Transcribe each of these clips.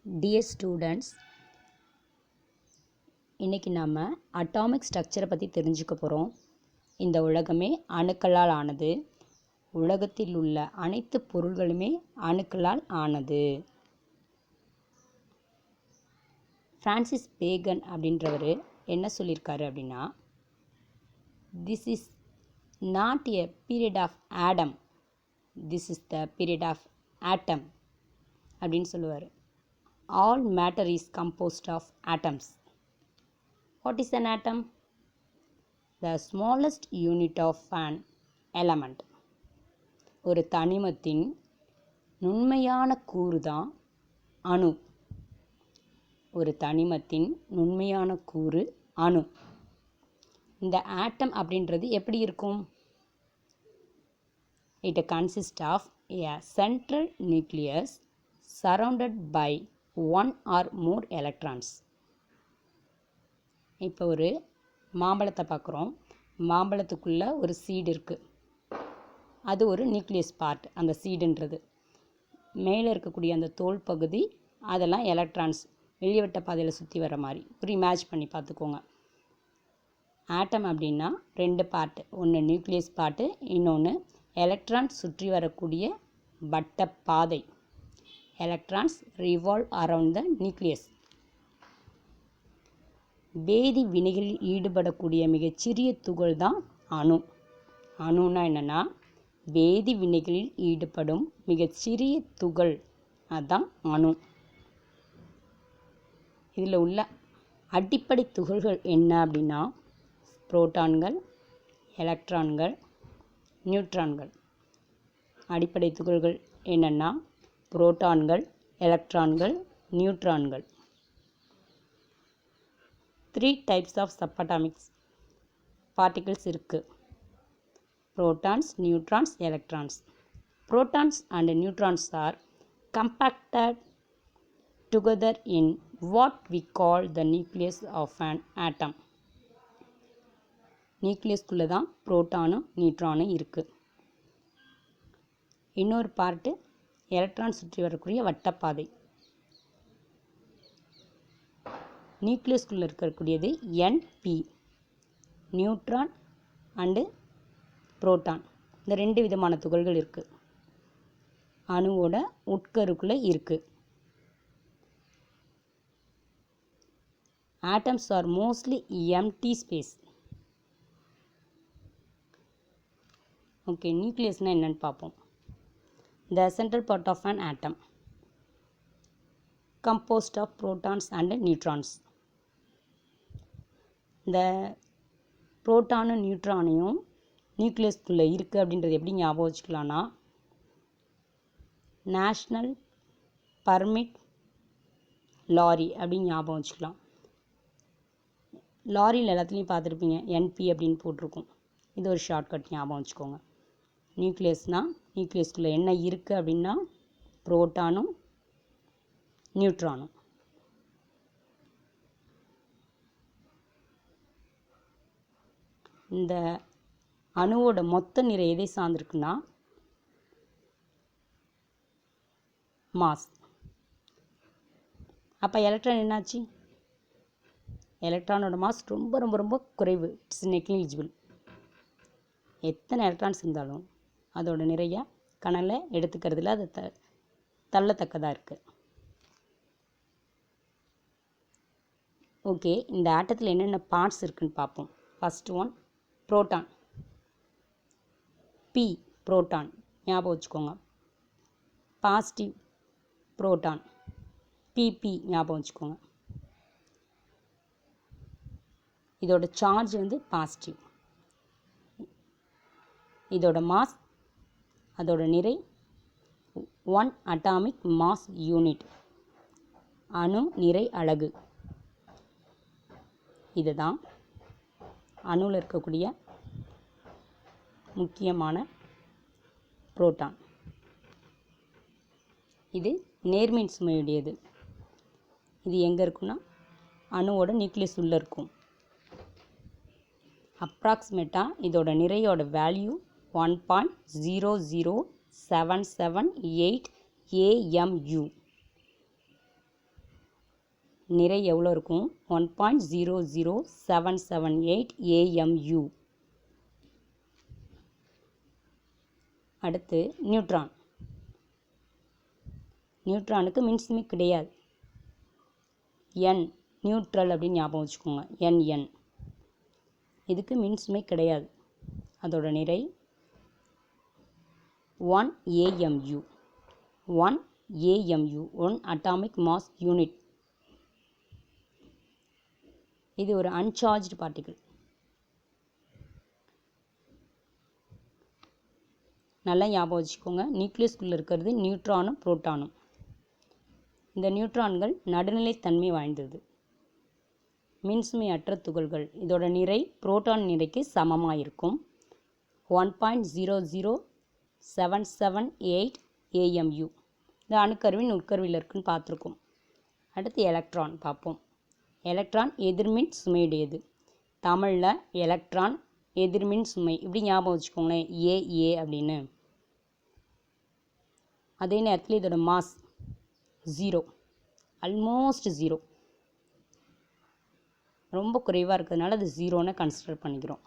Dear students, இன்றைக்கி நாம் atomic ஸ்ட்ரக்சரை பற்றி தெரிஞ்சுக்க போகிறோம். இந்த உலகமே அணுக்களால் ஆனது. உலகத்தில் உள்ள அனைத்து பொருள்களுமே அணுக்களால் ஆனது. ஃப்ரான்சிஸ் பேகன் அப்படின்றவர் என்ன சொல்லியிருக்காரு அப்படின்னா, this is not a period of Adam, this is the period of atom அப்படின்னு சொல்லுவார். All matter is composed of atoms. What is an atom? The smallest unit of an element. ஒரு தனிமத்தின் நுண்மையான கூறு தான் அணு. ஒரு தனிமத்தின் நுண்மையான கூறு அணு. இந்த ஆட்டம் அப்படின்றது எப்படி இருக்கும்? It consists of a central nucleus surrounded by one or more electrons. இப்போ ஒரு மாம்பழத்தை பார்க்குறோம். மாம்பழத்துக்குள்ளே ஒரு சீடு இருக்குது. அது ஒரு நியூக்ளியஸ் பார்ட். அந்த சீடுன்றது மேலே இருக்கக்கூடிய அந்த தோல் பகுதி, அதெல்லாம் எலக்ட்ரான்ஸ் வெளிவட்ட பாதையில் சுற்றி வர மாதிரி ஒரு இமேஜ் பண்ணி பார்த்துக்கோங்க. ஆட்டம் அப்படின்னா ரெண்டு பார்ட்டு, ஒன்று நியூக்ளியஸ் பார்ட்டு, இன்னொன்று எலக்ட்ரான்ஸ் சுற்றி வரக்கூடிய வட்ட பாதை. Electrons revolve around the nucleus. வேதி வினைகளில் ஈடுபடக்கூடிய மிகச்சிறிய துகள் தான் அணு. அணுன்னா என்னென்னா வேதி வினைகளில் ஈடுபடும் மிகச்சிறிய துகள், அதுதான் அணு. இதில் உள்ள அடிப்படை துகள்கள் என்ன அப்படின்னா புரோட்டான்கள், எலக்ட்ரான்கள், நியூட்ரான்கள். அடிப்படை துகள்கள் என்னென்னா புரோட்டான்கள், எலக்ட்ரான்கள், நியூட்ரான்கள். 3 types of subatomic particles இருக்குது. protons, neutrons, electrons. Protons and neutrons are compacted together in what we call the nucleus of an atom. நியூக்ளியஸ்குள்ளே தான் புரோட்டானும் நியூட்ரானும் இருக்குது. இன்னொரு பார்ட்டு எலக்ட்ரான் சுற்றி வரக்கூடிய வட்டப்பாதை. நியூக்ளியஸ்குள்ளே இருக்கக்கூடியது NP, நியூட்ரான் அண்டு புரோட்டான். இந்த ரெண்டு விதமான துகள்கள் இருக்குது. அணுவோட உட்கருக்குள்ளே இருக்குது. Atoms are mostly empty space. Okay, நியூக்ளியஸ்னால் என்னென்னு பார்ப்போம். The central part of an atom composed of protons and neutrons. இந்த புரோட்டானும் நியூட்ரானையும் நியூக்ளியஸ்குள்ளே இருக்குது அப்படின்றது எப்படி ஞாபகம் வச்சுக்கலான்னா, நேஷ்னல் பர்மிட் லாரி அப்படின்னு ஞாபகம் வச்சுக்கலாம். லாரியில் எல்லாத்துலேயும் பார்த்துருப்பீங்க NP அப்படின்னு போட்டிருக்கும். இது ஒரு ஷார்ட்கட், ஞாபகம் வச்சுக்கோங்க. நியூக்ளியஸ்னால் நியூக்ளியஸ்குள்ளே என்ன இருக்குது அப்படின்னா புரோட்டானும் நியூட்ரானும். இந்த அணுவோட மொத்த நிறை எதை சார்ந்திருக்குன்னா மாஸ். அப்போ எலக்ட்ரான் என்னாச்சு? எலக்ட்ரானோட மாஸ் ரொம்ப ரொம்ப ரொம்ப குறைவு. It's negligible. எத்தனை எலக்ட்ரான்ஸ் இருந்தாலும் அதோட நிறைய கணலை எடுத்துக்கிறதுல அது தள்ளத்தக்கதாக இருக்குது. ஓகே, இந்த ஆட்டத்தில் என்னென்ன பார்ட்ஸ் இருக்குதுன்னு பார்ப்போம். First one proton. P proton ஞாபகம் வச்சுக்கோங்க. பாசிட்டிவ் புரோட்டான் PP ஞாபகம் வச்சுக்கோங்க. இதோட சார்ஜ் வந்து பாசிட்டிவ். இதோட மாஸ், அதோட நிறை 1 அட்டாமிக் மாஸ் யூனிட், அணு நிறை அலகு. இதுதான் அணுவில் இருக்கக்கூடிய முக்கியமான புரோட்டான். இது நேர்மின் சுமையுடையது. இது எங்கே இருக்குன்னா அணுவோட நியூக்ளியஸ் உள்ளே இருக்கும். அப்ராக்சிமேட்டாக இதோட நிறையோட வேல்யூ 1.00778 AMU. நிறை எவ்வளோ இருக்கும்? 1.00778 AMU. அடுத்து நியூட்ரான். நியூட்ரானுக்கு மின்சுமை கிடையாது. N நியூட்ரல் அப்படின்னு ஞாபகம் வச்சுக்கோங்க. NN. இதுக்கு மின்சுமை கிடையாது. அதோட நிறை 1 AMU. 1 AMU 1 atomic mass unit. இது ஒரு அன்சார்ஜ்டு பார்ட்டிகிள். நல்லா ஞாபகம் வச்சுக்கோங்க. நியூக்ளியஸ்குள்ளே இருக்கிறது நியூட்ரானும் புரோட்டானும். இந்த நியூட்ரான்கள் நடுநிலைத்தன்மை வாய்ந்தது, மின்சுமை அற்ற துகள்கள். இதோட நிறை புரோட்டான் நிறைக்கு சமமாக இருக்கும். 1.00778 AMU. இந்த அணுக்கருவின் உட்கருவில் இருக்குன்னு பார்த்துருக்கோம். அடுத்து எலக்ட்ரான் பார்ப்போம். எலக்ட்ரான் எதிர்மின் சுமையுடையது. தமிழில் எலக்ட்ரான் எதிர்மின் சுமை இப்படி ஞாபகம் வச்சுக்கோங்களேன், ஏ அப்படின்னு. அதே நேரத்தில் இதோட மாஸ் 0, ஆல்மோஸ்ட் 0, ரொம்ப குறைவாக இருக்கிறதுனால அது 0ன்னு கன்சிடர் பண்ணிக்கிறோம்.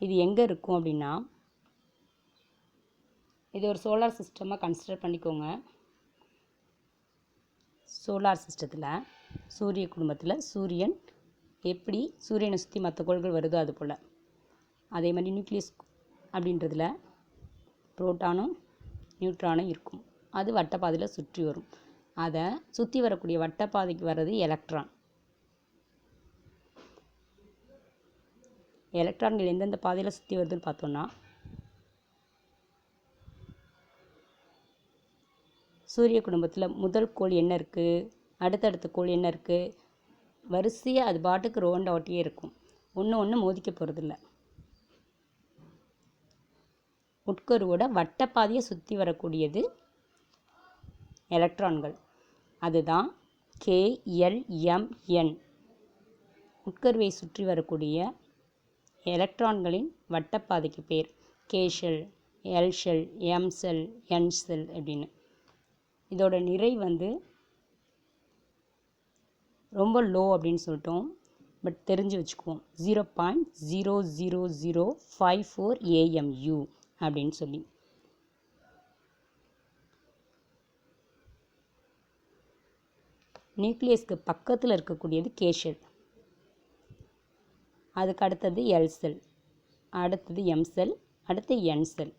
இது எங்கே இருக்கும் அப்படின்னா, இது ஒரு சோலார் சிஸ்டமாக கன்சிடர் பண்ணிக்கோங்க. சோலார் சிஸ்டத்தில் சூரிய குடும்பத்தில் சூரியன் எப்படி சூரியனை சுற்றி மற்ற கோள்கள் வருதோ அது போல், அதே மாதிரி நியூக்ளியஸ் அப்படின்றதுல புரோட்டானும் நியூட்ரானும் இருக்கும். அது வட்டப்பாதையில் சுற்றி வரும். அதை சுற்றி வரக்கூடிய வட்டப்பாதைக்கு வர்றது எலக்ட்ரான். எலக்ட்ரான்கள் எந்தெந்த பாதையில் சுற்றி வருதுன்னு பார்த்தோன்னா, சூரிய குடும்பத்தில் முதல் கோள் என்ன இருக்குது, அடுத்தடுத்த கோள் என்ன இருக்குது, வரிசையாக அது பாட்டுக்கு ரோண்ட் ஆட்டியே இருக்கும். ஒன்று மோதிக்க போகிறதில்ல. உட்கருவோட வட்டப்பாதையை சுற்றி வரக்கூடியது எலக்ட்ரான்கள். அதுதான் KLMN. உட்கருவை சுற்றி வரக்கூடிய எலக்ட்ரான்களின் வட்டப்பாதைக்கு பேர் K shell, L shell, M shell, N shell அப்படின்னு. இதோட நிறை ரொம்ப லோ அப்படின்னு சொல்லிட்டோம், பட் தெரிஞ்சு வச்சுக்குவோம். 0.00054 AMU அப்படின்னு சொல்லி. நியூக்ளியஸ்க்கு பக்கத்தில் இருக்கக்கூடியது K ஷெல், அதுக்கு அடுத்தது L செல், அடுத்தது M செல், அடுத்து N sell.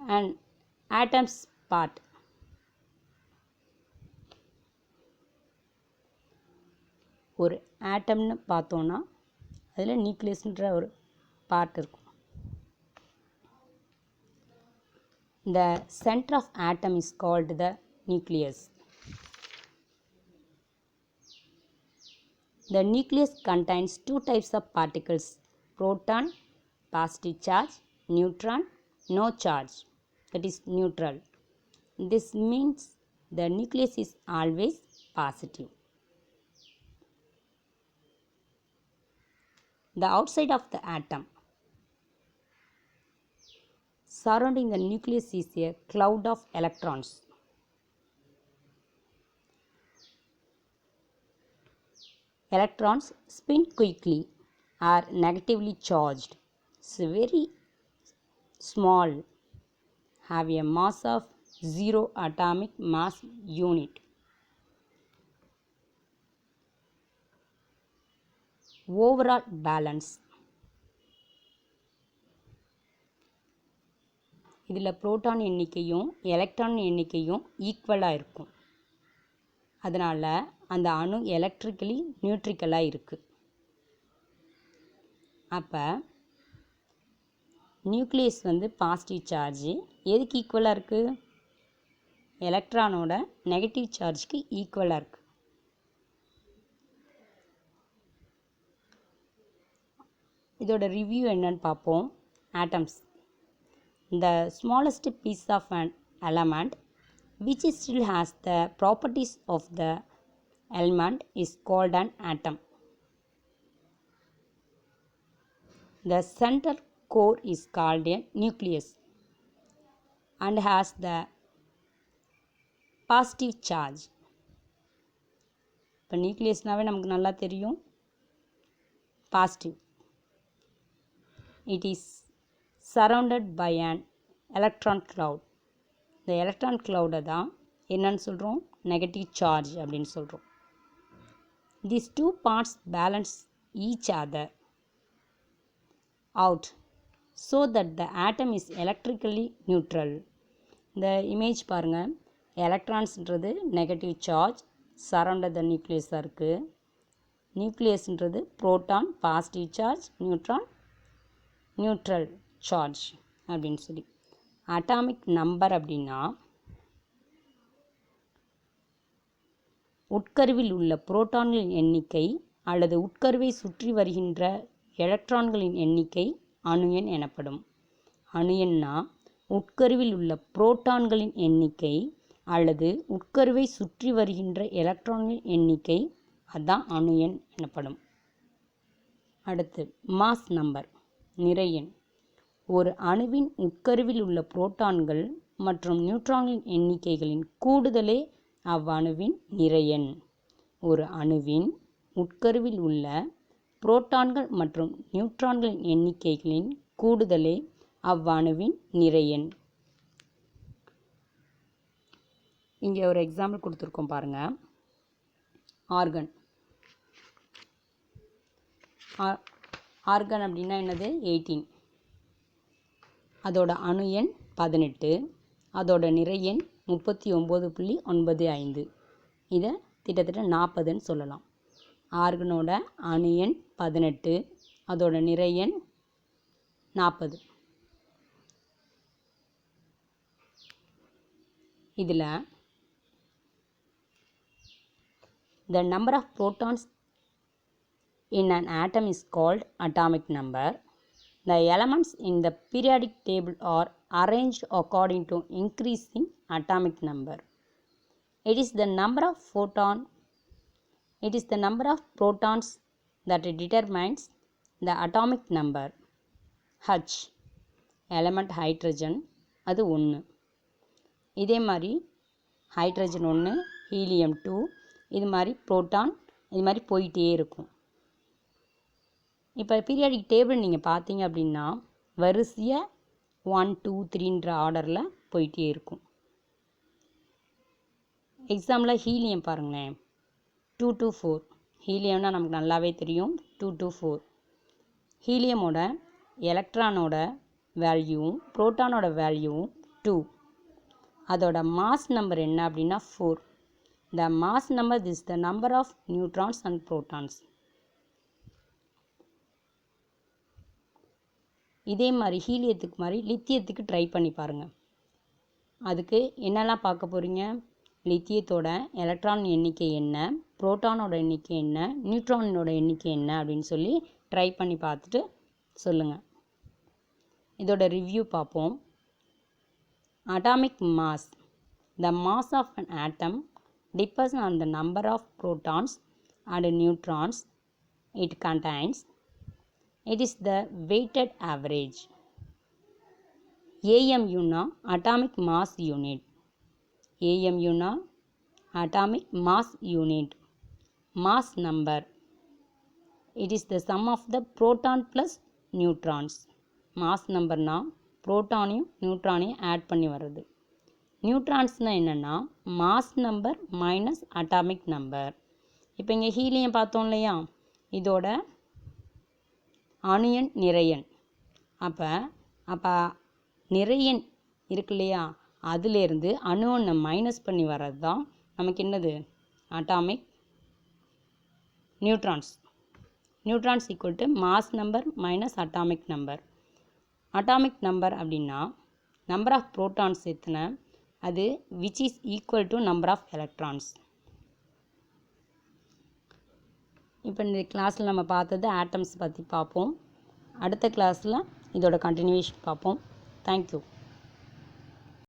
And atoms part. ஒரு ஆட்டம்னு பார்த்தோன்னா அதில் நியூக்ளியஸ்ன்ற ஒரு பார்ட் இருக்கும். The center of atom is called the nucleus. The nucleus contains two types of particles: proton, positive charge; neutron, no charge, that is neutral. This means the nucleus is always positive. The outside of the atom surrounding the nucleus is a cloud of electrons. Electrons spin quickly, are negatively charged, so very small, have a mass of 0 atomic mass unit. Overall balance. இதில் proton எண்ணிக்கையும் electron எண்ணிக்கையும் ஈக்குவலாக இருக்கும். அதனால் அந்த அணு electrically நியூட்ரிக்கலாக இருக்குது. அப்போ நியூக்ளியஸ் பாசிட்டிவ் சார்ஜு எதுக்கு ஈக்குவலாக இருக்குது? எலக்ட்ரானோட நெகட்டிவ் சார்ஜுக்கு ஈக்குவலாக இருக்குது. இதோட ரிவ்யூ என்னன்னு பார்ப்போம். Atoms. The smallest piece of an element which still has the properties of the element is called an atom. The center core is called a nucleus. and has the positive charge. இப்போ நியூக்ளியஸ்னாவே நமக்கு நல்லா தெரியும், positive. It is surrounded by an electron cloud. இந்த electron cloud தான் என்னன்னு சொல்கிறோம், negative charge அப்படின்னு சொல்கிறோம். These two parts balance each other out so that the atom is electrically neutral. இந்த இமேஜ் பாருங்கள், எலக்ட்ரான்ஸ்ன்றது நெகட்டிவ் சார்ஜ் சரௌண்டட் த நியூக்ளியஸாக இருக்குது. நியூக்ளியஸ்ன்றது proton positive charge, neutron neutral charge அப்படின்னு சொல்லி. அட்டாமிக் நம்பர் அப்படின்னா உட்கருவில் உள்ள புரோட்டான்களின் எண்ணிக்கை அல்லது உட்கருவை சுற்றி வருகின்ற எலக்ட்ரான்களின் எண்ணிக்கை அணு எண் எனப்படும். அணு எண்ணா உட்கருவில் உள்ள புரோட்டான்களின் எண்ணிக்கை அல்லது உட்கருவை சுற்றி வருகின்ற எலக்ட்ரான்களின் எண்ணிக்கை, அதுதான் அணு எண் எனப்படும். அடுத்து மாஸ் நம்பர், நிறை எண். ஒரு அணுவின் உட்கருவில் உள்ள புரோட்டான்கள் மற்றும் நியூட்ரான்களின் எண்ணிக்கைகளின் கூடுதலே அவ்வணுவின் நிறை எண். ஒரு அணுவின் உட்கருவில் உள்ள புரோட்டான்கள் மற்றும் நியூட்ரான்களின் எண்ணிக்கைகளின் கூடுதலே அவ்வணுவின் நிறை எண். இங்கே ஒரு எக்ஸாம்பிள் கொடுத்துருக்கோம் பாருங்கள். ஆர்கன். ஆர்கன் அப்படின்னா என்னது, 18. அதோட அணு எண் 18, அதோட நிறை எண் 39.95. இதை கிட்டத்தட்ட 40ன்னு சொல்லலாம். ஆர்கனோட அணு எண் 18, அதோட நிறை எண் 40. இதில் the number of protons in an atom is called atomic number. The elements in the periodic table are arranged according to increasing atomic number. It is the number of protons that determines the atomic number. H element hydrogen, அது 1. இதே மாதிரி hydrogen 1, helium 2, இது மாதிரி proton, இது மாதிரி போயிட்டே இருக்கும். இப்போ பீரியாடிக் டேபிள் நீங்கள் பார்த்தீங்க அப்படின்னா வரிசையாக 1 2 3ன்ற ஆர்டரில் போயிட்டே இருக்கும். எக்ஸாம்பிளாக ஹீலியம் பாருங்களேன், 2 to 4. ஹீலியம்னா நமக்கு நல்லாவே தெரியும், 2 to 4. ஹீலியமோட எலக்ட்ரானோட வேல்யூவும் புரோட்டானோட வேல்யூவும் 2. அதோட மாஸ் நம்பர் என்ன அப்படின்னா 4. The mass number is the number of neutrons and protons. இதே மாதிரி ஹீலியத்துக்கு மாதிரி லித்தியத்துக்கு ட்ரை பண்ணி பாருங்கள். அதுக்கு என்னெல்லாம் பார்க்க போகிறீங்க, லித்தியத்தோட எலக்ட்ரான் எண்ணிக்கை என்ன, புரோட்டானோட எண்ணிக்கை என்ன, நியூட்ரானோட எண்ணிக்கை என்ன அப்படின்னு சொல்லி ட்ரை பண்ணி பார்த்துட்டு சொல்லுங்கள். இதோட ரிவ்யூ பார்ப்போம். Atomic mass. The mass of an atom depends on the number of protons and neutrons it contains. It is the weighted average. AMU na atomic mass unit. AMU na atomic mass unit. Mass number. It is the sum of the proton plus neutrons. Mass number na புரோட்டானையும் நியூட்ரானையும் add பண்ணி வர்றது. நியூட்ரான்ஸ்னால் என்னென்னா mass number minus atomic number. இப்போ இங்கே helium பார்த்தோம் இல்லையா, இதோட அணு எண் நிறை எண். அப்போ நிறை எண் இருக்கு இல்லையா, அதிலேருந்து அணு ஒன்றை மைனஸ் பண்ணி வர்றது தான் நமக்கு என்னது, atomic neutrons. Neutrons equal to mass number minus atomic number. Atomic number அப்படின்னா நம்பர் ஆஃப் புரோட்டான்ஸ் எத்தனை, அது which is equal to number of electrons. இப்போ இந்த கிளாஸில் நம்ம பார்த்தது ஆட்டம்ஸ் பற்றி பார்ப்போம். அடுத்த கிளாஸில் இதோட கண்டினியூவேஷன் பார்ப்போம். தேங்க்யூ.